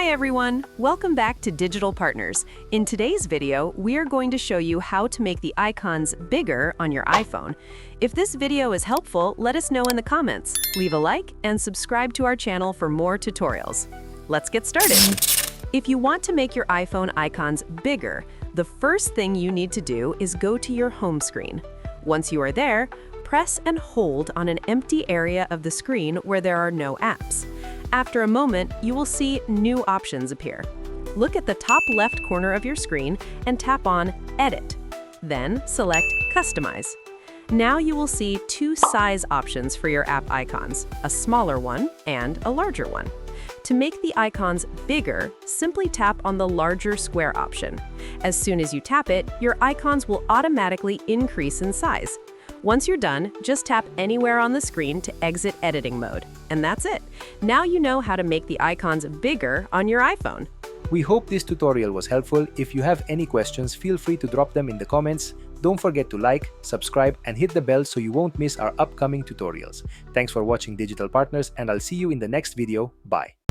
Hi everyone! Welcome back to Digital Partners. In today's video, we are going to show you how to make the icons bigger on your iPhone. If this video is helpful, let us know in the comments. Leave a like and subscribe to our channel for more tutorials. Let's get started. If you want to make your iPhone icons bigger, the first thing you need to do is go to your home screen. Once you are there, press and hold on an empty area of the screen where there are no apps. After a moment, you will see new options appear. Look at the top left corner of your screen and tap on Edit. Then select Customize. Now you will see two size options for your app icons, a smaller one and a larger one. To make the icons bigger, simply tap on the larger square option. As soon as you tap it, your icons will automatically increase in size. Once you're done, just tap anywhere on the screen to exit editing mode. And that's it. Now you know how to make the icons bigger on your iPhone. We hope this tutorial was helpful. If you have any questions, feel free to drop them in the comments. Don't forget to like, subscribe, and hit the bell so you won't miss our upcoming tutorials. Thanks for watching Digital Partners, and I'll see you in the next video. Bye.